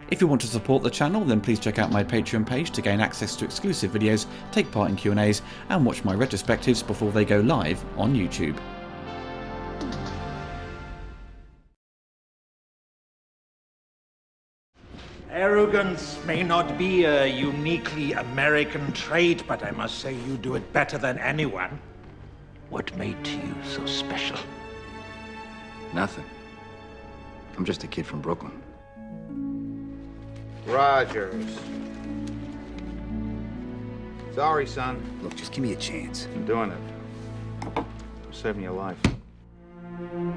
If you want to support the channel, then please check out my Patreon page to gain access to exclusive videos, take part in Q&As, and watch my retrospectives before they go live on YouTube. Arrogance may not be a uniquely American trait, but I must say you do it better than anyone. What made you so special? Nothing. I'm just a kid from Brooklyn. Rogers. Sorry, son. Look, just give me a chance. I'm doing it. I'm saving your life. You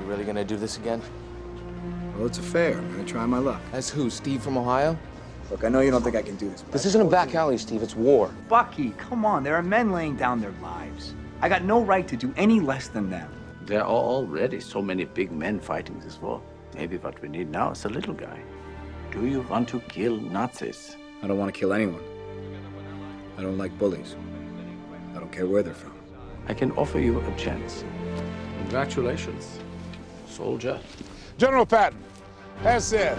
really gonna do this again? Well, it's a fair. I'm gonna try my luck. As who, Steve from Ohio? Look, I know you don't think I can do this, but This isn't a back alley, Steve, it's war. Bucky, come on. There are men laying down their lives. I got no right to do any less than them. There are already so many big men fighting this war. Maybe what we need now is a little guy. Do you want to kill Nazis? I don't want to kill anyone. I don't like bullies. I don't care where they're from. I can offer you a chance. Congratulations, soldier. General Patton has said,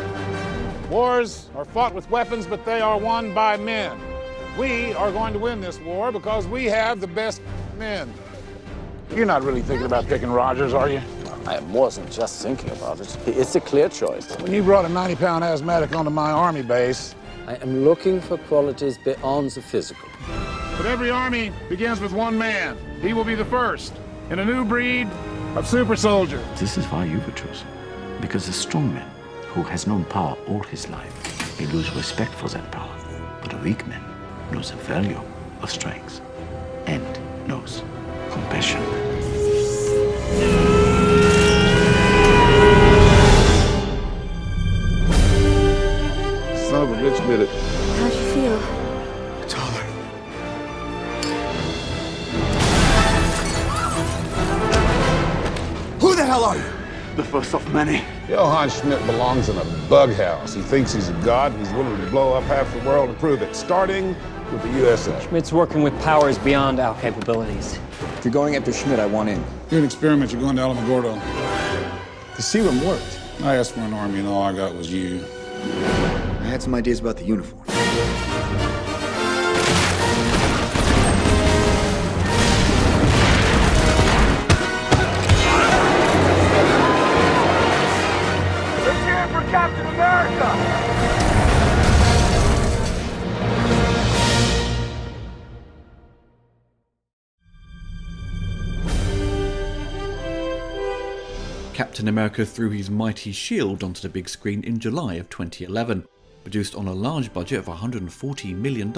wars are fought with weapons, but they are won by men. We are going to win this war because we have the best men. You're not really thinking about picking Rogers, are you? I wasn't just thinking about it. It's a clear choice. When you brought a 90-pound asthmatic onto my army base. I am looking for qualities beyond the physical. But every army begins with one man. He will be the first in a new breed of super soldier. This is why you were chosen. Because a strong man who has known power all his life may lose respect for that power. But a weak man knows the value of strength and knows compassion. Son of a bitch did it. How'd you feel? It's over. Who the hell are you? The first of many. Johann Schmidt belongs in a bug house. He thinks he's a god and he's willing to blow up half the world to prove it, starting with the USA. Schmidt's working with powers beyond our capabilities. If you're going after Schmidt, I want in. You're an experiment. You're going to Alamogordo. The serum worked. I asked for an army and all I got was you. I had some ideas about the uniform. Let's hear it for Captain America! Captain America threw his mighty shield onto the big screen in July of 2011. Produced on a large budget of $140 million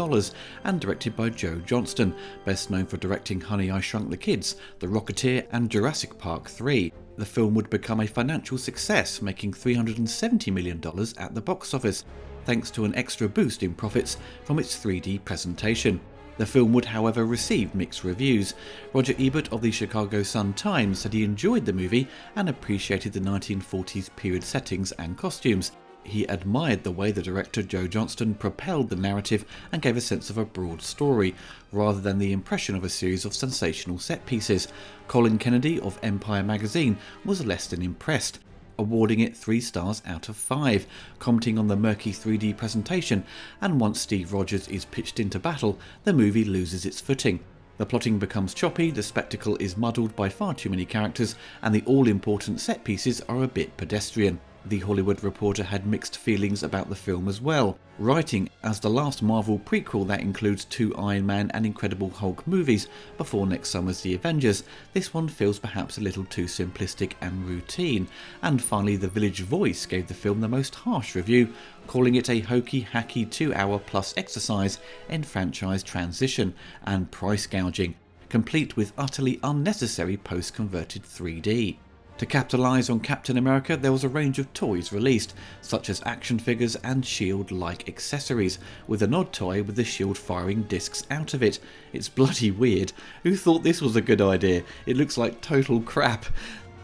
and directed by Joe Johnston, best known for directing Honey, I Shrunk the Kids, The Rocketeer and Jurassic Park 3. The film would become a financial success, making $370 million at the box office, thanks to an extra boost in profits from its 3D presentation. The film would, however, receive mixed reviews. Roger Ebert of the Chicago Sun-Times said he enjoyed the movie and appreciated the 1940s period settings and costumes. He admired the way the director Joe Johnston propelled the narrative and gave a sense of a broad story, rather than the impression of a series of sensational set pieces. Colin Kennedy of Empire magazine was less than impressed, awarding it 3 stars out of 5, commenting on the murky 3D presentation, and once Steve Rogers is pitched into battle, the movie loses its footing. The plotting becomes choppy, the spectacle is muddled by far too many characters, and the all-important set pieces are a bit pedestrian. The Hollywood Reporter had mixed feelings about the film as well, writing, as the last Marvel prequel that includes 2 Iron Man and Incredible Hulk movies before next summer's The Avengers, this one feels perhaps a little too simplistic and routine. And finally, The Village Voice gave the film the most harsh review, calling it a hokey, hacky 2-hour plus exercise in franchise transition and price gouging, complete with utterly unnecessary post-converted 3D. To capitalise on Captain America, there was a range of toys released, such as action figures and shield-like accessories, with an odd toy with the shield firing discs out of it. It's bloody weird. Who thought this was a good idea? It looks like total crap.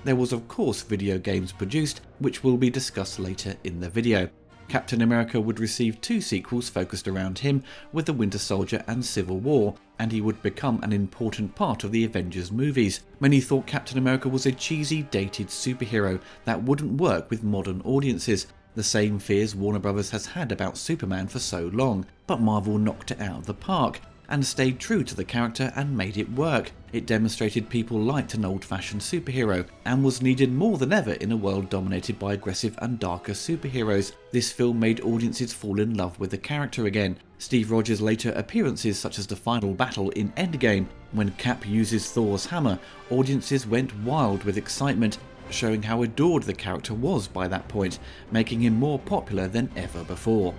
There was of course video games produced, which will be discussed later in the video. Captain America would receive 2 sequels focused around him, with The Winter Soldier and Civil War, and he would become an important part of the Avengers movies. Many thought Captain America was a cheesy, dated superhero that wouldn't work with modern audiences, the same fears Warner Bros. Has had about Superman for so long, but Marvel knocked it out of the park and stayed true to the character and made it work. It demonstrated people liked an old-fashioned superhero and was needed more than ever in a world dominated by aggressive and darker superheroes. This film made audiences fall in love with the character again. Steve Rogers' later appearances, such as the final battle in Endgame, when Cap uses Thor's hammer, audiences went wild with excitement, showing how adored the character was by that point, making him more popular than ever before.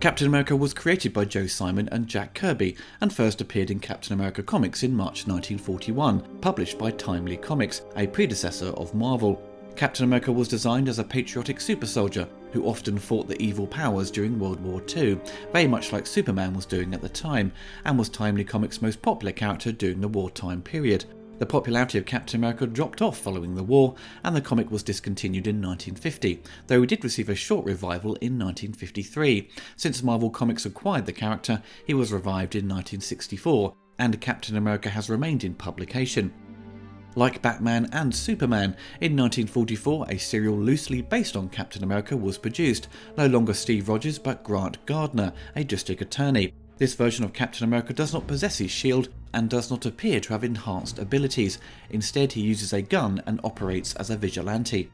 Captain America was created by Joe Simon and Jack Kirby and first appeared in Captain America comics in March 1941, published by Timely Comics, a predecessor of Marvel. Captain America was designed as a patriotic super soldier who often fought the evil powers during World War II, very much like Superman was doing at the time, and was Timely Comics' most popular character during the wartime period. The popularity of Captain America dropped off following the war, and the comic was discontinued in 1950, though he did receive a short revival in 1953. Since Marvel Comics acquired the character, he was revived in 1964, and Captain America has remained in publication. Like Batman and Superman, in 1944 a serial loosely based on Captain America was produced, no longer Steve Rogers but Grant Gardner, a district attorney. This version of Captain America does not possess his shield and does not appear to have enhanced abilities. Instead, he uses a gun and operates as a vigilante.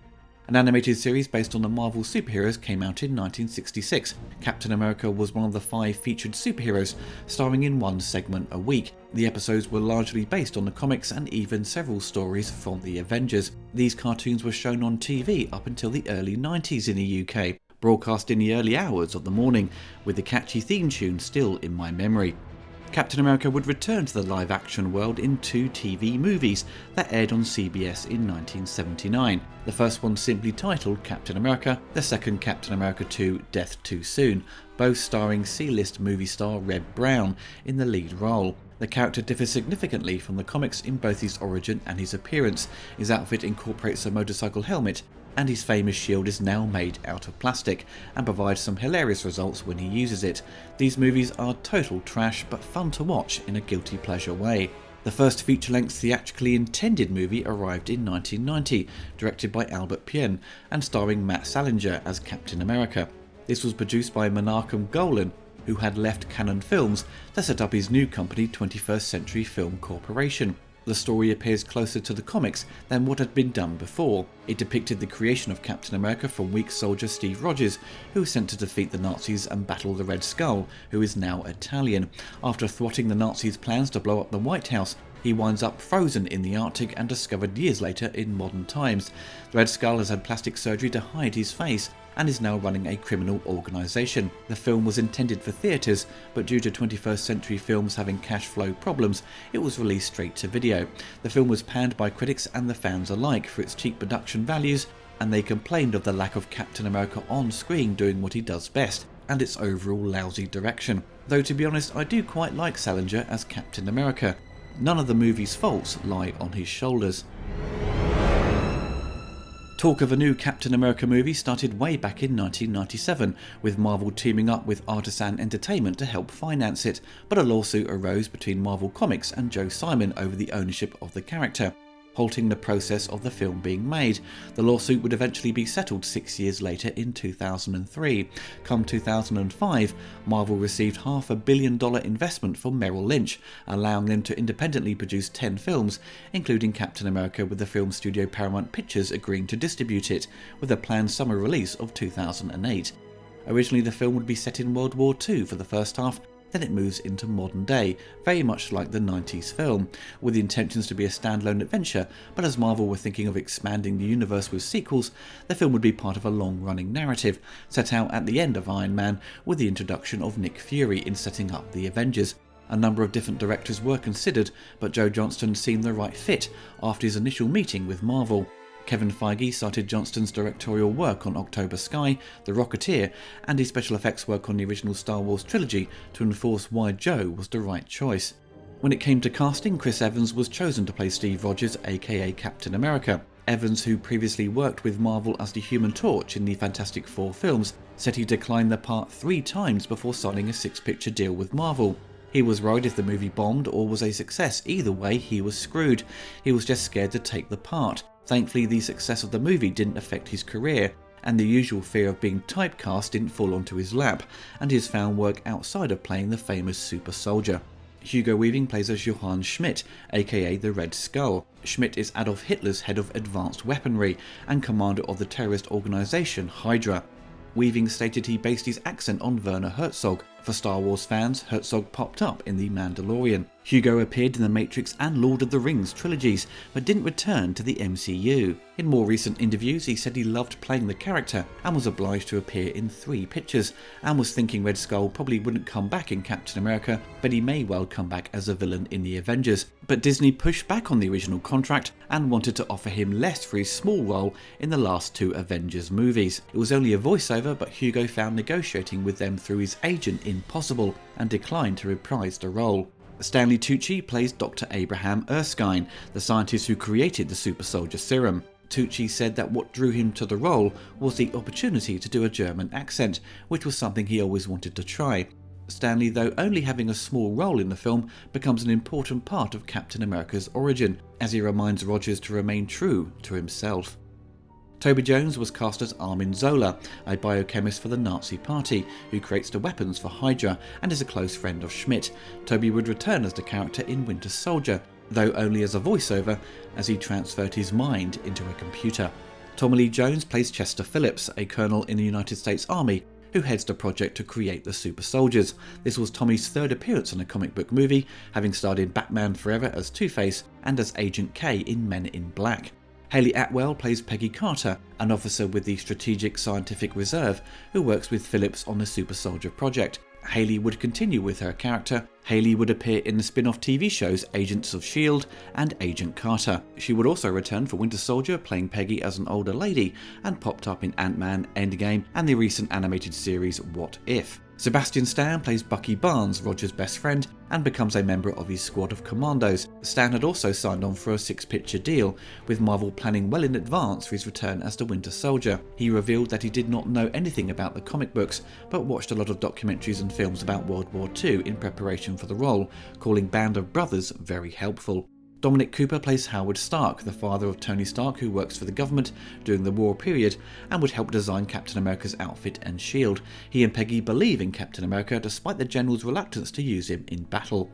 An animated series based on the Marvel superheroes came out in 1966. Captain America was one of the 5 featured superheroes, starring in one segment a week. The episodes were largely based on the comics and even several stories from the Avengers. These cartoons were shown on TV up until the early 90s in the UK, broadcast in the early hours of the morning, with the catchy theme tune still in my memory. Captain America would return to the live-action world in 2 TV movies that aired on CBS in 1979. The first one simply titled Captain America, the second Captain America 2 Death Too Soon, both starring C-list movie star Reb Brown in the lead role. The character differs significantly from the comics in both his origin and his appearance. His outfit incorporates a motorcycle helmet, and his famous shield is now made out of plastic and provides some hilarious results when he uses it. These movies are total trash but fun to watch in a guilty pleasure way. The first feature-length theatrically intended movie arrived in 1990, directed by Albert Pyun and starring Matt Salinger as Captain America. This was produced by Menachem Golan, who had left Canon Films to set up his new company 21st Century Film Corporation. The story appears closer to the comics than what had been done before. It depicted the creation of Captain America from weak soldier Steve Rogers, who was sent to defeat the Nazis and battle the Red Skull, who is now Italian. After thwarting the Nazis' plans to blow up the White House, he winds up frozen in the Arctic and discovered years later in modern times. The Red Skull has had plastic surgery to hide his face and is now running a criminal organisation. The film was intended for theatres, but due to 21st Century Films having cash flow problems, it was released straight to video. The film was panned by critics and the fans alike for its cheap production values, and they complained of the lack of Captain America on screen doing what he does best, and its overall lousy direction. Though to be honest, I do quite like Salinger as Captain America. None of the movie's faults lie on his shoulders. Talk of a new Captain America movie started way back in 1997, with Marvel teaming up with Artisan Entertainment to help finance it, but a lawsuit arose between Marvel Comics and Joe Simon over the ownership of the character, halting the process of the film being made. The lawsuit would eventually be settled 6 years later in 2003. Come 2005, Marvel received $500 million investment from Merrill Lynch, allowing them to independently produce 10 films, including Captain America, with the film studio Paramount Pictures agreeing to distribute it, with a planned summer release of 2008. Originally the film would be set in World War II for the first half, then it moves into modern day, very much like the 90s film, with the intentions to be a standalone adventure, but as Marvel were thinking of expanding the universe with sequels, the film would be part of a long-running narrative, set out at the end of Iron Man with the introduction of Nick Fury in setting up the Avengers. A number of different directors were considered, but Joe Johnston seemed the right fit after his initial meeting with Marvel. Kevin Feige started Johnston's directorial work on October Sky, The Rocketeer, and his special effects work on the original Star Wars trilogy to enforce why Joe was the right choice. When it came to casting, Chris Evans was chosen to play Steve Rogers, aka Captain America. Evans, who previously worked with Marvel as the Human Torch in the Fantastic Four films, said he declined the part 3 times before signing a 6-picture deal with Marvel. He was worried if the movie bombed or was a success. Either way, he was screwed. He was just scared to take the part. Thankfully, the success of the movie didn't affect his career, and the usual fear of being typecast didn't fall onto his lap, and he has found work outside of playing the famous super soldier. Hugo Weaving plays as Johann Schmidt, aka the Red Skull. Schmidt is Adolf Hitler's head of advanced weaponry and commander of the terrorist organisation Hydra. Weaving stated he based his accent on Werner Herzog. For Star Wars fans, Herzog popped up in The Mandalorian. Hugo appeared in the Matrix and Lord of the Rings trilogies, but didn't return to the MCU. In more recent interviews, he said he loved playing the character and was obliged to appear in 3 pictures, and was thinking Red Skull probably wouldn't come back in Captain America, but he may well come back as a villain in the Avengers. But Disney pushed back on the original contract and wanted to offer him less for his small role in the last 2 Avengers movies. It was only a voiceover, but Hugo found negotiating with them through his agent impossible and declined to reprise the role. Stanley Tucci plays Dr. Abraham Erskine, the scientist who created the super soldier serum. Tucci said that what drew him to the role was the opportunity to do a German accent, which was something he always wanted to try. Stanley, though only having a small role in the film, becomes an important part of Captain America's origin, as he reminds Rogers to remain true to himself. Toby Jones was cast as Armin Zola, a biochemist for the Nazi Party, who creates the weapons for Hydra and is a close friend of Schmidt. Toby would return as the character in Winter Soldier, though only as a voiceover, as he transferred his mind into a computer. Tommy Lee Jones plays Chester Phillips, a colonel in the United States Army, who heads the project to create the super soldiers. This was Tommy's 3rd appearance in a comic book movie, having starred in Batman Forever as Two-Face and as Agent K in Men in Black. Hayley Atwell plays Peggy Carter, an officer with the Strategic Scientific Reserve who works with Phillips on the Super Soldier project. Hayley would continue with her character. Hayley would appear in the spin-off TV shows Agents of S.H.I.E.L.D. and Agent Carter. She would also return for Winter Soldier, playing Peggy as an older lady, and popped up in Ant-Man, Endgame and the recent animated series What If. Sebastian Stan plays Bucky Barnes, Roger's best friend, and becomes a member of his squad of commandos. Stan had also signed on for a 6-picture deal, with Marvel planning well in advance for his return as the Winter Soldier. He revealed that he did not know anything about the comic books, but watched a lot of documentaries and films about World War II in preparation for the role, calling Band of Brothers very helpful. Dominic Cooper plays Howard Stark, the father of Tony Stark who works for the government during the war period and would help design Captain America's outfit and shield. He and Peggy believe in Captain America despite the General's reluctance to use him in battle.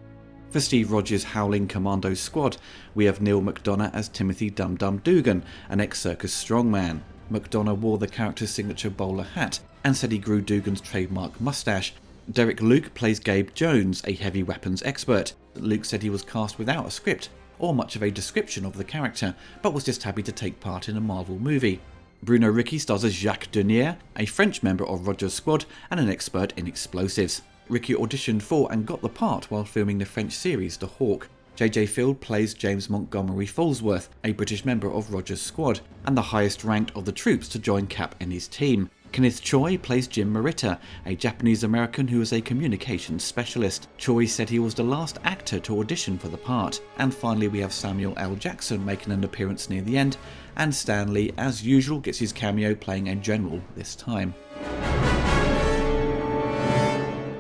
For Steve Rogers' Howling Commando squad, we have Neil McDonough as Timothy Dum Dum Dugan, an ex-circus strongman. McDonough wore the character's signature bowler hat and said he grew Dugan's trademark mustache. Derek Luke plays Gabe Jones, a heavy weapons expert. Luke said he was cast without a script or much of a description of the character, but was just happy to take part in a Marvel movie. Bruno Ricci stars as Jacques Denier, a French member of Roger's squad and an expert in explosives. Ricci auditioned for and got the part while filming the French series The Hawk. JJ Field plays James Montgomery Falsworth, a British member of Roger's squad, and the highest ranked of the troops to join Cap and his team. Kenneth Choi plays Jim Morita, a Japanese-American who is a communications specialist. Choi said he was the last actor to audition for the part. And finally we have Samuel L. Jackson making an appearance near the end, and Stan Lee as usual gets his cameo playing a general this time.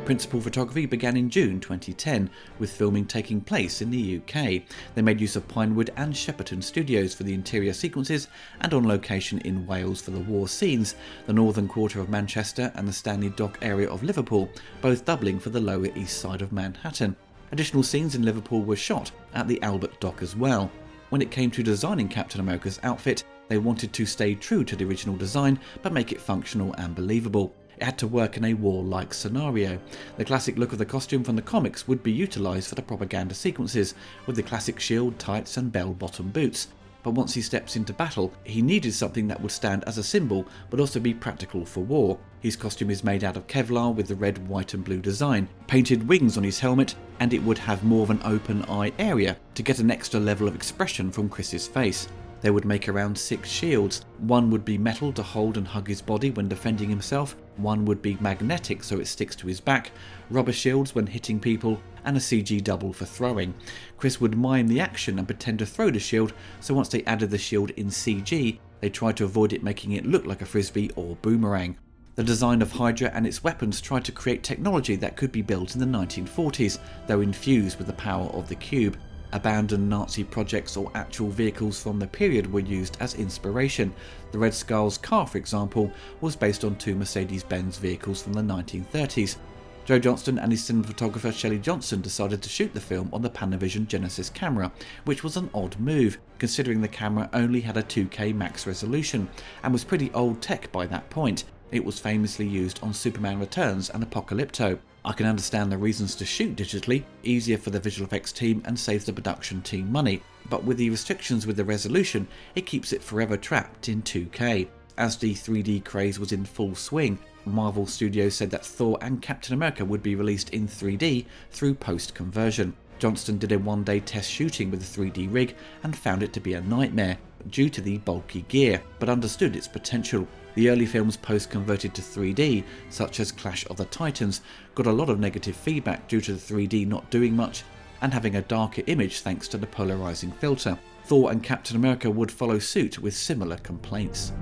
Principal photography began in June 2010, with filming taking place in the UK. They made use of Pinewood and Shepperton studios for the interior sequences and on location in Wales for the war scenes, the northern quarter of Manchester and the Stanley Dock area of Liverpool, both doubling for the lower east side of Manhattan. Additional scenes in Liverpool were shot at the Albert Dock as well. When it came to designing Captain America's outfit, they wanted to stay true to the original design but make it functional and believable. It had to work in a war-like scenario. The classic look of the costume from the comics would be utilised for the propaganda sequences, with the classic shield, tights and bell-bottom boots. But once he steps into battle, he needed something that would stand as a symbol, but also be practical for war. His costume is made out of Kevlar with the red, white and blue design, painted wings on his helmet, and it would have more of an open eye area to get an extra level of expression from Chris's face. They would make around 6 shields. One would be metal to hold and hug his body when defending himself, one would be magnetic so it sticks to his back, rubber shields when hitting people, and a CG double for throwing. Chris would mime the action and pretend to throw the shield, so once they added the shield in CG, they tried to avoid it making it look like a frisbee or boomerang. The design of Hydra and its weapons tried to create technology that could be built in the 1940s, though infused with the power of the cube. Abandoned Nazi projects or actual vehicles from the period were used as inspiration. The Red Skull's car, for example, was based on two Mercedes-Benz vehicles from the 1930s. Joe Johnston and his cinematographer Shelley Johnson decided to shoot the film on the Panavision Genesis camera, which was an odd move, considering the camera only had a 2K max resolution, and was pretty old tech by that point. It was famously used on Superman Returns and Apocalypto. I can understand the reasons to shoot digitally, easier for the visual effects team and saves the production team money, but with the restrictions with the resolution, it keeps it forever trapped in 2K. As the 3D craze was in full swing, Marvel Studios said that Thor and Captain America would be released in 3D through post-conversion. Johnston did a one-day test shooting with a 3D rig and found it to be a nightmare due to the bulky gear, but understood its potential. The early films post-converted to 3D, such as Clash of the Titans, got a lot of negative feedback due to the 3D not doing much and having a darker image thanks to the polarizing filter. Thor and Captain America would follow suit with similar complaints.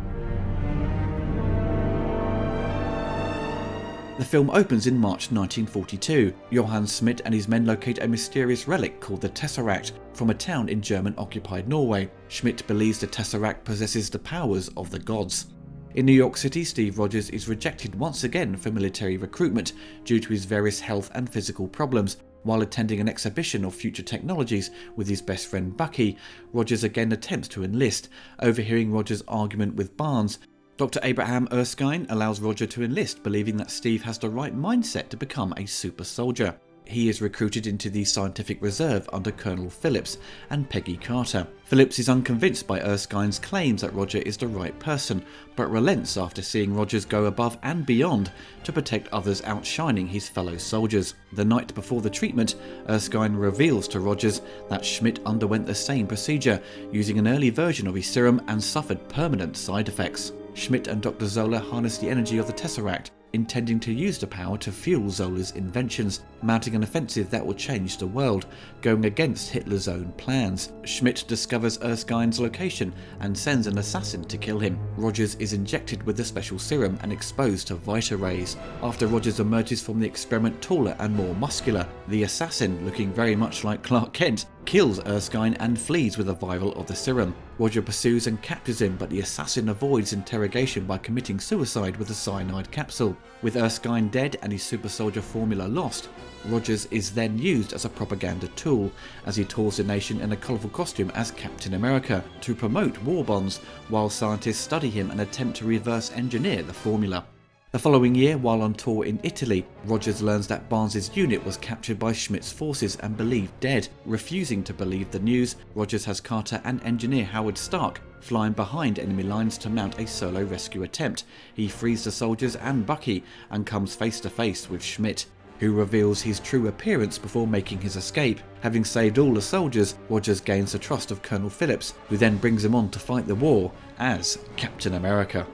The film opens in March 1942. Johann Schmidt and his men locate a mysterious relic called the Tesseract from a town in German-occupied Norway. Schmidt believes the Tesseract possesses the powers of the gods. In New York City, Steve Rogers is rejected once again for military recruitment due to his various health and physical problems. While attending an exhibition of future technologies with his best friend Bucky, Rogers again attempts to enlist, overhearing Rogers' argument with Barnes. Dr. Abraham Erskine allows Roger to enlist, believing that Steve has the right mindset to become a super soldier. He is recruited into the scientific reserve under Colonel Phillips and Peggy Carter. Phillips is unconvinced by Erskine's claims that Roger is the right person, but relents after seeing Rogers go above and beyond to protect others, outshining his fellow soldiers. The night before the treatment, Erskine reveals to Rogers that Schmidt underwent the same procedure, using an early version of his serum and suffered permanent side effects. Schmidt and Dr. Zola harness the energy of the Tesseract, intending to use the power to fuel Zola's inventions, mounting an offensive that will change the world, going against Hitler's own plans. Schmidt discovers Erskine's location and sends an assassin to kill him. Rogers is injected with the special serum and exposed to Vita rays. After Rogers emerges from the experiment taller and more muscular, the assassin, looking very much like Clark Kent, kills Erskine and flees with a vial of the serum. Roger pursues and captures him, but the assassin avoids interrogation by committing suicide with a cyanide capsule. With Erskine dead and his super soldier formula lost, Rogers is then used as a propaganda tool as he tours the nation in a colourful costume as Captain America to promote war bonds, while scientists study him and attempt to reverse engineer the formula. The following year, while on tour in Italy, Rogers learns that Barnes' unit was captured by Schmidt's forces and believed dead. Refusing to believe the news, Rogers has Carter and engineer Howard Stark flying behind enemy lines to mount a solo rescue attempt. He frees the soldiers and Bucky and comes face to face with Schmidt, who reveals his true appearance before making his escape. Having saved all the soldiers, Rogers gains the trust of Colonel Phillips, who then brings him on to fight the war as Captain America.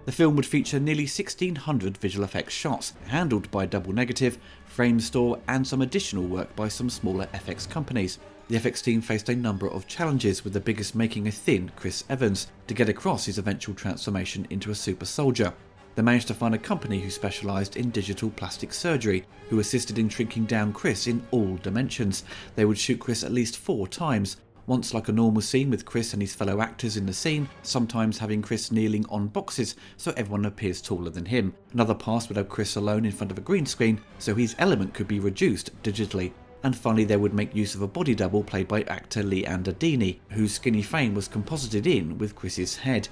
The film would feature nearly 1,600 visual effects shots, handled by Double Negative, Frame Store, and some additional work by some smaller FX companies. The FX team faced a number of challenges, with the biggest making a thin Chris Evans to get across his eventual transformation into a super soldier. They managed to find a company who specialised in digital plastic surgery, who assisted in shrinking down Chris in all dimensions. They would shoot Chris at least 4 times. Once like a normal scene with Chris and his fellow actors in the scene, sometimes having Chris kneeling on boxes so everyone appears taller than him. Another pass would have Chris alone in front of a green screen so his element could be reduced digitally. And finally they would make use of a body double played by actor Leander Deeney, whose skinny frame was composited in with Chris's head.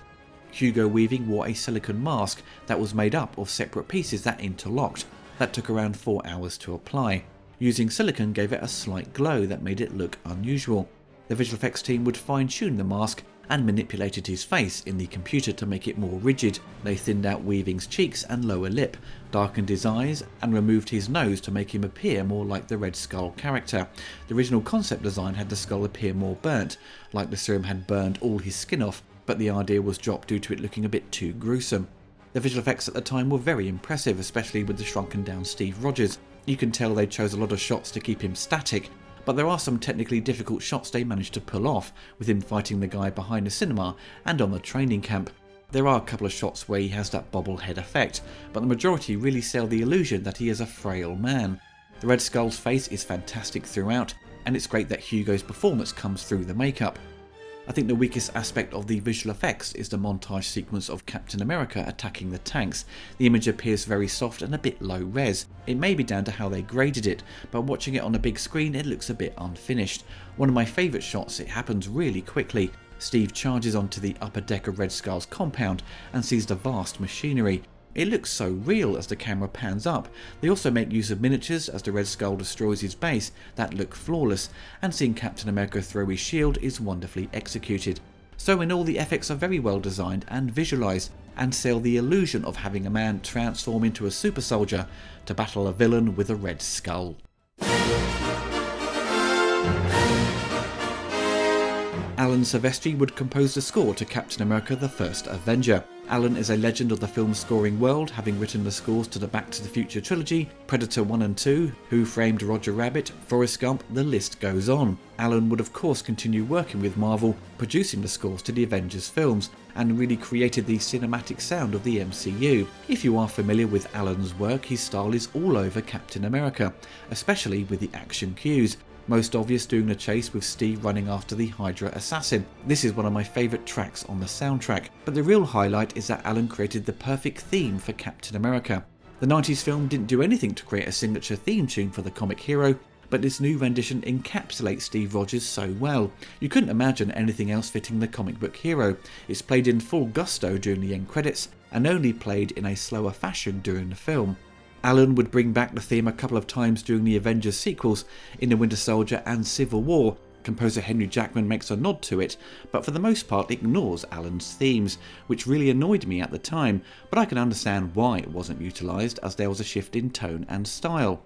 Hugo Weaving wore a silicone mask that was made up of separate pieces that interlocked. That took around 4 hours to apply. Using silicone gave it a slight glow that made it look unusual. The visual effects team would fine-tune the mask and manipulated his face in the computer to make it more rigid. They thinned out Weaving's cheeks and lower lip, darkened his eyes, and removed his nose to make him appear more like the Red Skull character. The original concept design had the skull appear more burnt, like the serum had burned all his skin off, but the idea was dropped due to it looking a bit too gruesome. The visual effects at the time were very impressive, especially with the shrunken down Steve Rogers. You can tell they chose a lot of shots to keep him static, but there are some technically difficult shots they managed to pull off, with him fighting the guy behind the cinema and on the training camp. There are a couple of shots where he has that bobblehead effect, but the majority really sell the illusion that he is a frail man. The Red Skull's face is fantastic throughout, and it's great that Hugo's performance comes through the makeup. I think the weakest aspect of the visual effects is the montage sequence of Captain America attacking the tanks. The image appears very soft and a bit low res. It may be down to how they graded it, but watching it on a big screen it looks a bit unfinished. One of my favourite shots, it happens really quickly. Steve charges onto the upper deck of Red Skull's compound and sees the vast machinery. It looks so real as the camera pans up. They also make use of miniatures as the Red Skull destroys his base that look flawless, and seeing Captain America throw his shield is wonderfully executed. So in all, the effects are very well designed and visualised, and sell the illusion of having a man transform into a super soldier to battle a villain with a Red Skull. Alan Silvestri would compose the score to Captain America the First Avenger. Alan is a legend of the film scoring world, having written the scores to the Back to the Future trilogy, Predator 1 and 2, Who Framed Roger Rabbit, Forrest Gump, the list goes on. Alan would of course continue working with Marvel, producing the scores to the Avengers films, and really created the cinematic sound of the MCU. If you are familiar with Alan's work, his style is all over Captain America, especially with the action cues. Most obvious during the chase with Steve running after the Hydra assassin. This is one of my favourite tracks on the soundtrack, but the real highlight is that Alan created the perfect theme for Captain America. The 90s film didn't do anything to create a signature theme tune for the comic hero, but this new rendition encapsulates Steve Rogers so well. You couldn't imagine anything else fitting the comic book hero. It's played in full gusto during the end credits, and only played in a slower fashion during the film. Alan would bring back the theme a couple of times during the Avengers sequels, in The Winter Soldier and Civil War. Composer Henry Jackman makes a nod to it, but for the most part ignores Alan's themes, which really annoyed me at the time, but I can understand why it wasn't utilised, as there was a shift in tone and style.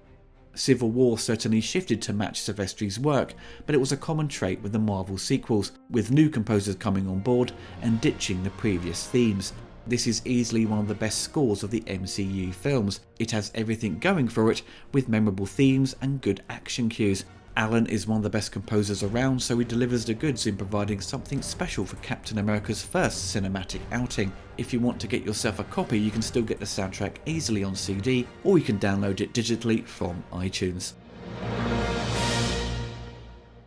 Civil War certainly shifted to match Silvestri's work, but it was a common trait with the Marvel sequels, with new composers coming on board and ditching the previous themes. This is easily one of the best scores of the MCU films. It has everything going for it, with memorable themes and good action cues. Alan is one of the best composers around, so he delivers the goods in providing something special for Captain America's first cinematic outing. If you want to get yourself a copy, you can still get the soundtrack easily on CD, or you can download it digitally from iTunes.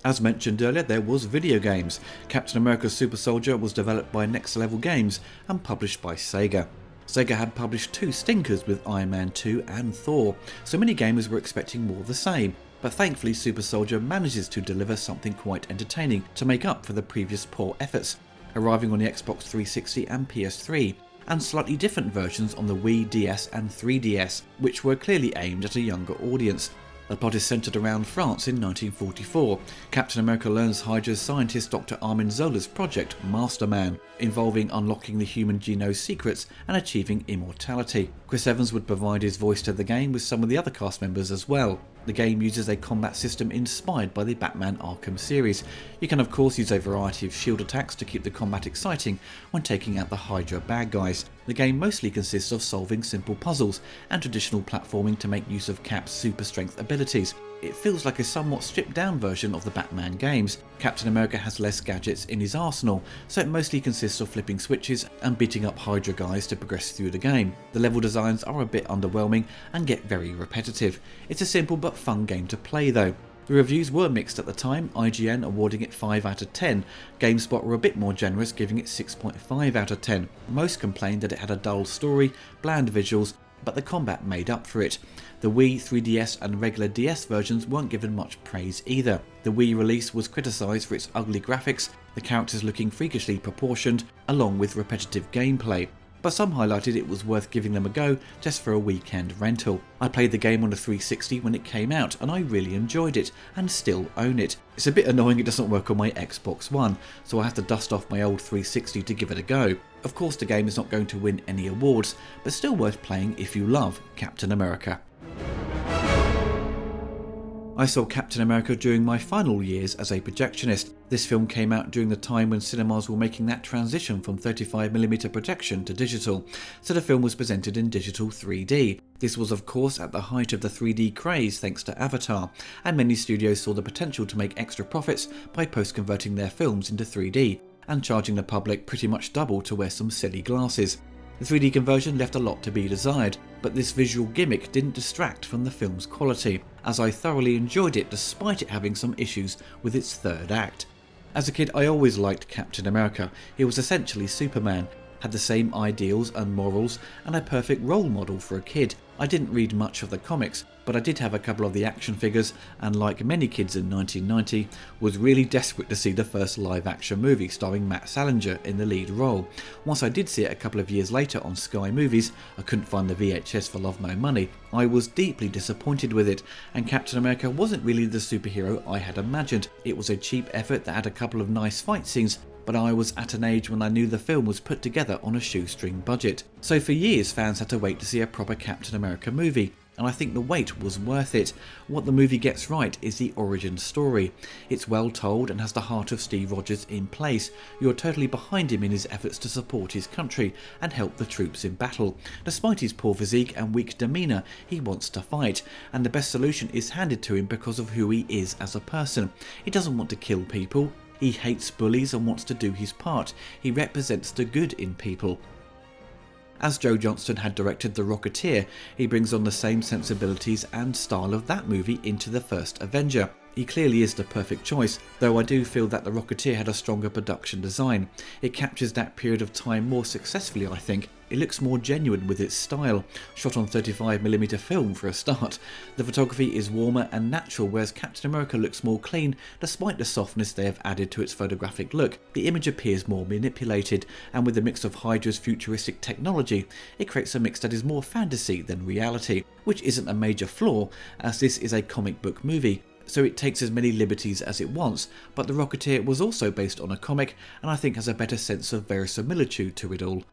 As mentioned earlier, there was video games. Captain America Super Soldier was developed by Next Level Games and published by Sega. Sega had published two stinkers with Iron Man 2 and Thor, so many gamers were expecting more of the same, but thankfully Super Soldier manages to deliver something quite entertaining to make up for the previous poor efforts, arriving on the Xbox 360 and PS3, and slightly different versions on the Wii, DS and 3DS, which were clearly aimed at a younger audience. The plot is centred around France in 1944. Captain America learns Hydra's scientist Dr. Armin Zola's project, Masterman, involving unlocking the human genome's secrets and achieving immortality. Chris Evans would provide his voice to the game with some of the other cast members as well. The game uses a combat system inspired by the Batman Arkham series. You can of course use a variety of shield attacks to keep the combat exciting when taking out the Hydra bad guys. The game mostly consists of solving simple puzzles and traditional platforming to make use of Cap's super strength abilities. It feels like a somewhat stripped down version of the Batman games. Captain America has less gadgets in his arsenal, so it mostly consists of flipping switches and beating up Hydra guys to progress through the game. The level designs are a bit underwhelming and get very repetitive. It's a simple but fun game to play though. The reviews were mixed at the time, IGN awarding it 5 out of 10, GameSpot were a bit more generous, giving it 6.5 out of 10. Most complained that it had a dull story, bland visuals, but the combat made up for it. The Wii, 3DS and regular DS versions weren't given much praise either. The Wii release was criticised for its ugly graphics, the characters looking freakishly proportioned, along with repetitive gameplay. But some highlighted it was worth giving them a go just for a weekend rental. I played the game on the 360 when it came out and I really enjoyed it and still own it. It's a bit annoying it doesn't work on my Xbox One, so I have to dust off my old 360 to give it a go. Of course the game is not going to win any awards, but still worth playing if you love Captain America. I saw Captain America during my final years as a projectionist. This film came out during the time when cinemas were making that transition from 35mm projection to digital, so the film was presented in digital 3D. This was of course at the height of the 3D craze thanks to Avatar, and many studios saw the potential to make extra profits by post-converting their films into 3D, and charging the public pretty much double to wear some silly glasses. The 3D conversion left a lot to be desired, but this visual gimmick didn't distract from the film's quality, as I thoroughly enjoyed it despite it having some issues with its third act. As a kid, I always liked Captain America. He was essentially Superman, had the same ideals and morals, and a perfect role model for a kid. I didn't read much of the comics, but I did have a couple of the action figures, and like many kids in 1990, was really desperate to see the first live-action movie starring Matt Salinger in the lead role. Once I did see it a couple of years later on Sky Movies, I couldn't find the VHS for love nor money. I was deeply disappointed with it, and Captain America wasn't really the superhero I had imagined. It was a cheap effort that had a couple of nice fight scenes, but I was at an age when I knew the film was put together on a shoestring budget. So for years fans had to wait to see a proper Captain America movie, and I think the wait was worth it. What the movie gets right is the origin story. It's well told and has the heart of Steve Rogers in place. You're totally behind him in his efforts to support his country and help the troops in battle. Despite his poor physique and weak demeanour, he wants to fight, and the best solution is handed to him because of who he is as a person. He doesn't want to kill people. He hates bullies and wants to do his part. He represents the good in people. As Joe Johnston had directed The Rocketeer, he brings on the same sensibilities and style of that movie into The First Avenger. He clearly is the perfect choice, though I do feel that The Rocketeer had a stronger production design. It captures that period of time more successfully, I think. It looks more genuine with its style, shot on 35mm film for a start. The photography is warmer and natural, whereas Captain America looks more clean despite the softness they have added to its photographic look. The image appears more manipulated, and with the mix of Hydra's futuristic technology, it creates a mix that is more fantasy than reality, which isn't a major flaw, as this is a comic book movie, so it takes as many liberties as it wants. But The Rocketeer was also based on a comic, and I think has a better sense of verisimilitude to it all.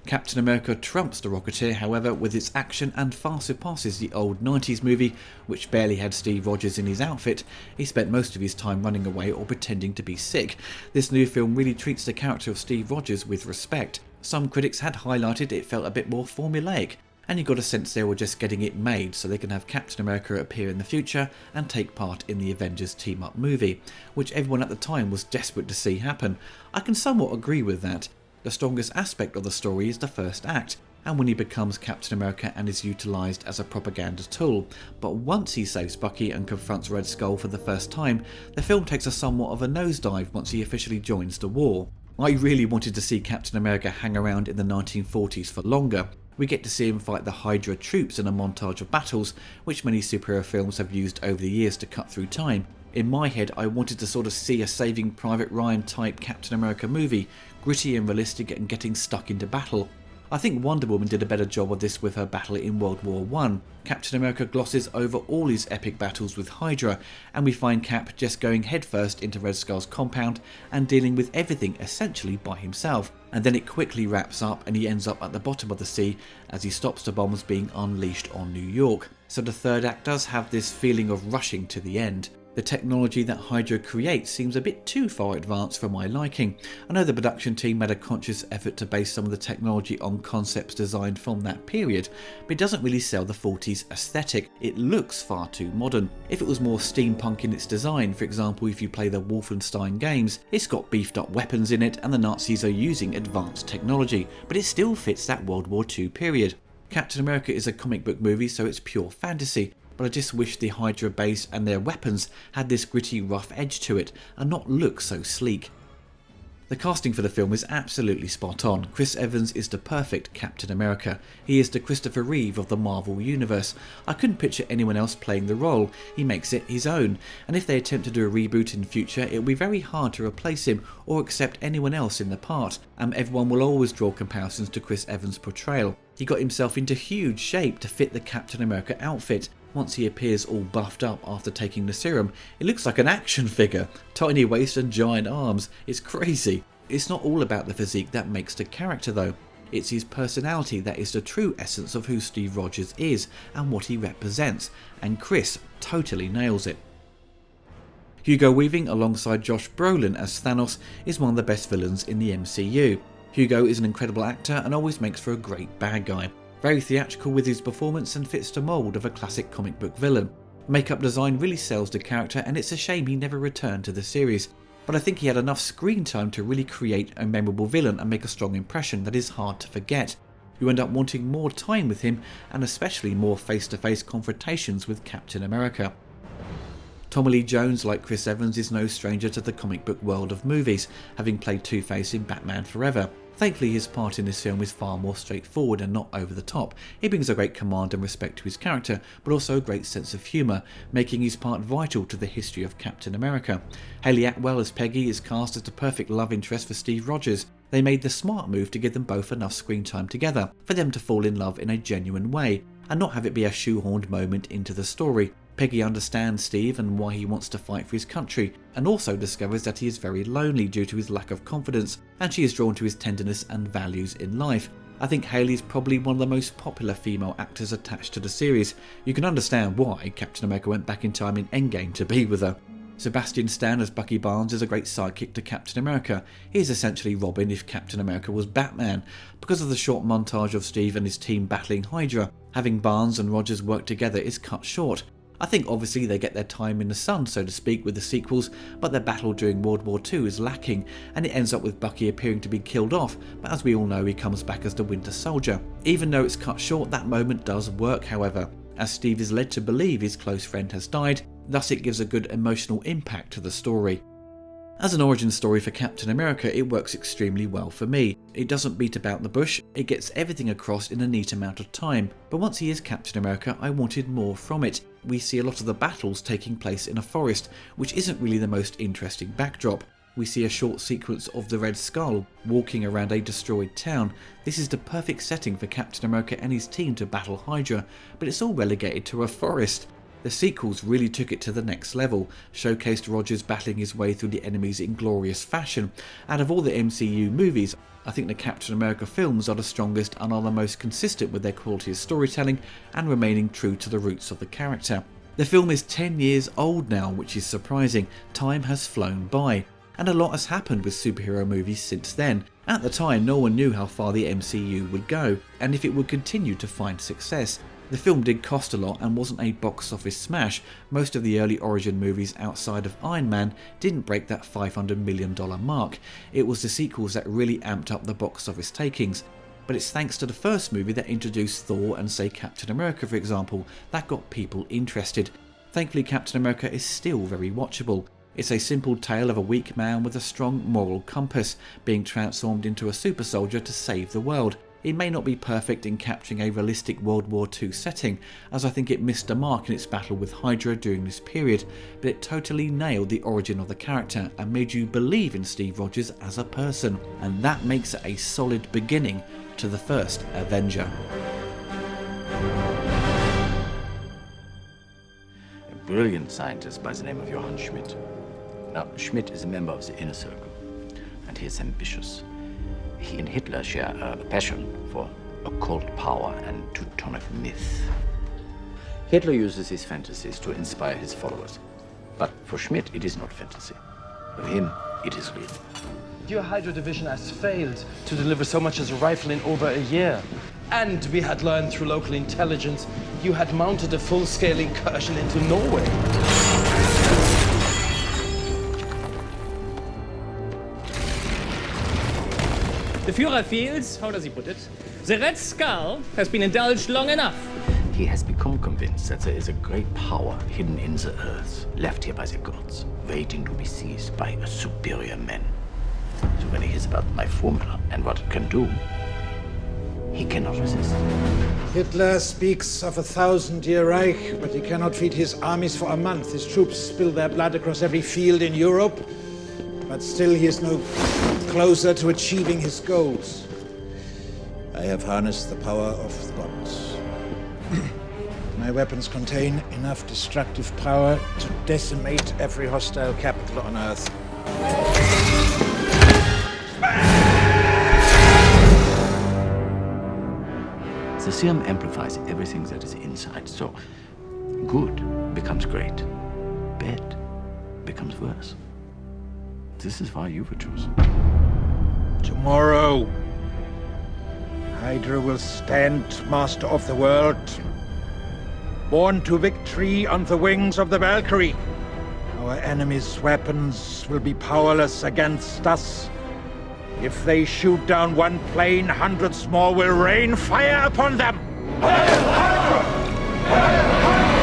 Captain America trumps The Rocketeer, however, with its action and far surpasses the old 90s movie, which barely had Steve Rogers in his outfit. He spent most of his time running away or pretending to be sick. This new film really treats the character of Steve Rogers with respect. Some critics had highlighted it felt a bit more formulaic, and you got a sense they were just getting it made so they can have Captain America appear in the future and take part in the Avengers team-up movie, which everyone at the time was desperate to see happen. I can somewhat agree with that. The strongest aspect of the story is the first act, and when he becomes Captain America and is utilised as a propaganda tool. But once he saves Bucky and confronts Red Skull for the first time, the film takes a somewhat of a nosedive once he officially joins the war. I really wanted to see Captain America hang around in the 1940s for longer. We get to see him fight the Hydra troops in a montage of battles, which many superhero films have used over the years to cut through time. In my head, I wanted to sort of see a Saving Private Ryan type Captain America movie, gritty and realistic and getting stuck into battle. I think Wonder Woman did a better job of this with her battle in World War I. Captain America glosses over all his epic battles with Hydra, and we find Cap just going headfirst into Red Skull's compound and dealing with everything essentially by himself. And then it quickly wraps up and he ends up at the bottom of the sea as he stops the bombs being unleashed on New York. So the third act does have this feeling of rushing to the end. The technology that Hydra creates seems a bit too far advanced for my liking. I know the production team made a conscious effort to base some of the technology on concepts designed from that period, but it doesn't really sell the 40s aesthetic. It looks far too modern. If it was more steampunk in its design, for example if you play the Wolfenstein games, it's got beefed up weapons in it and the Nazis are using advanced technology, but it still fits that World War II period. Captain America is a comic book movie, so it's pure fantasy, but I just wish the Hydra base and their weapons had this gritty, rough edge to it and not look so sleek. The casting for the film is absolutely spot on. Chris Evans is the perfect Captain America. He is the Christopher Reeve of the Marvel Universe. I couldn't picture anyone else playing the role. He makes it his own, and if they attempt to do a reboot in future, it will be very hard to replace him or accept anyone else in the part. Everyone will always draw comparisons to Chris Evans' portrayal. He got himself into huge shape to fit the Captain America outfit. Once he appears all buffed up after taking the serum, it looks like an action figure. Tiny waist and giant arms. It's crazy. It's not all about the physique that makes the character though. It's his personality that is the true essence of who Steve Rogers is and what he represents, and Chris totally nails it. Hugo Weaving alongside Josh Brolin as Thanos is one of the best villains in the MCU. Hugo is an incredible actor and always makes for a great bad guy. Very theatrical with his performance and fits the mould of a classic comic book villain. Makeup design really sells the character and it's a shame he never returned to the series. but I think he had enough screen time to really create a memorable villain and make a strong impression that is hard to forget. You end up wanting more time with him, and especially more face-to-face confrontations with Captain America. Tommy Lee Jones, like Chris Evans, is no stranger to the comic book world of movies, having played Two-Face in Batman Forever. Thankfully, his part in this film is far more straightforward and not over the top. He brings a great command and respect to his character, but also a great sense of humour, making his part vital to the history of Captain America. Hayley Atwell as Peggy is cast as the perfect love interest for Steve Rogers. They made the smart move to give them both enough screen time together, for them to fall in love in a genuine way, and not have it be a shoehorned moment into the story. Peggy understands Steve and why he wants to fight for his country, and also discovers that he is very lonely due to his lack of confidence, and she is drawn to his tenderness and values in life. I think Hayley is probably one of the most popular female actors attached to the series. You can understand why Captain America went back in time in Endgame to be with her. Sebastian Stan as Bucky Barnes is a great sidekick to Captain America. He is essentially Robin if Captain America was Batman. Because of the short montage of Steve and his team battling Hydra, having Barnes and Rogers work together is cut short. I think obviously they get their time in the sun, so to speak, with the sequels, but their battle during World War II is lacking, and it ends up with Bucky appearing to be killed off, but as we all know, he comes back as the Winter Soldier. Even though it's cut short, that moment does work, however, as Steve is led to believe his close friend has died, thus it gives a good emotional impact to the story. As an origin story for Captain America, it works extremely well for me. It doesn't beat about the bush, it gets everything across in a neat amount of time, but once he is Captain America, I wanted more from it. We see a lot of the battles taking place in a forest, which isn't really the most interesting backdrop. We see a short sequence of the Red Skull walking around a destroyed town. This is the perfect setting for Captain America and his team to battle Hydra, but it's all relegated to a forest. The sequels really took it to the next level, showcased Rogers battling his way through the enemies in glorious fashion. Out of all the MCU movies, I think the Captain America films are the strongest and are the most consistent with their quality of storytelling and remaining true to the roots of the character. The film is 10 years old now, which is surprising. Time has flown by, and a lot has happened with superhero movies since then. At the time, no one knew how far the MCU would go, and if it would continue to find success. The film did cost a lot and wasn't a box office smash. Most of the early origin movies outside of Iron Man didn't break that $500 million mark. It was the sequels that really amped up the box office takings. But it's thanks to the first movie that introduced Thor and say Captain America for example, that got people interested. Thankfully Captain America is still very watchable. It's a simple tale of a weak man with a strong moral compass, being transformed into a super soldier to save the world. It may not be perfect in capturing a realistic World War II setting, as I think it missed the mark in its battle with Hydra during this period, but it totally nailed the origin of the character and made you believe in Steve Rogers as a person, and that makes it a solid beginning to the First Avenger. A brilliant scientist by the name of Johann Schmidt. Now, Schmidt is a member of the inner circle, and he is ambitious. He and Hitler share a passion for occult power and Teutonic myth. Hitler uses his fantasies to inspire his followers. But for Schmidt, it is not fantasy. For him, it is real. Your Hydra division has failed to deliver so much as a rifle in over a year. And we had learned through local intelligence you had mounted a full-scale incursion into Norway. The Führer feels, how does he put it? The Red Skull has been indulged long enough. He has become convinced that there is a great power hidden in the earth, left here by the gods, waiting to be seized by a superior man. So when he hears about my formula and what it can do, he cannot resist. Hitler speaks of a 1,000-year Reich, but he cannot feed his armies for a month. His troops spill their blood across every field in Europe, but still he is no closer to achieving his goals. I have harnessed the power of the gods. My weapons contain enough destructive power to decimate every hostile capital on Earth. The serum amplifies everything that is inside, so good becomes great, bad becomes worse. This is why you were chosen. Tomorrow, Hydra will stand master of the world, born to victory on the wings of the Valkyrie. Our Our enemy's weapons will be powerless against us. If they shoot down one plane, hundreds more will rain fire upon them! Hail Harper! Hail Harper!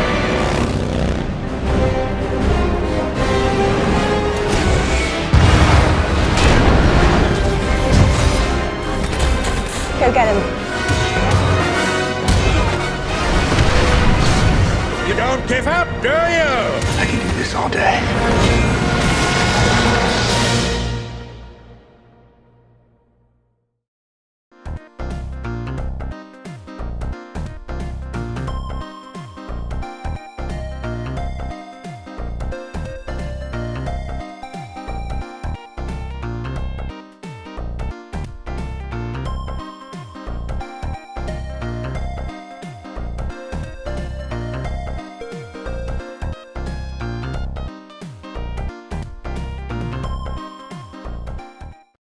Go get him. You don't give up, do you? I can do this all day.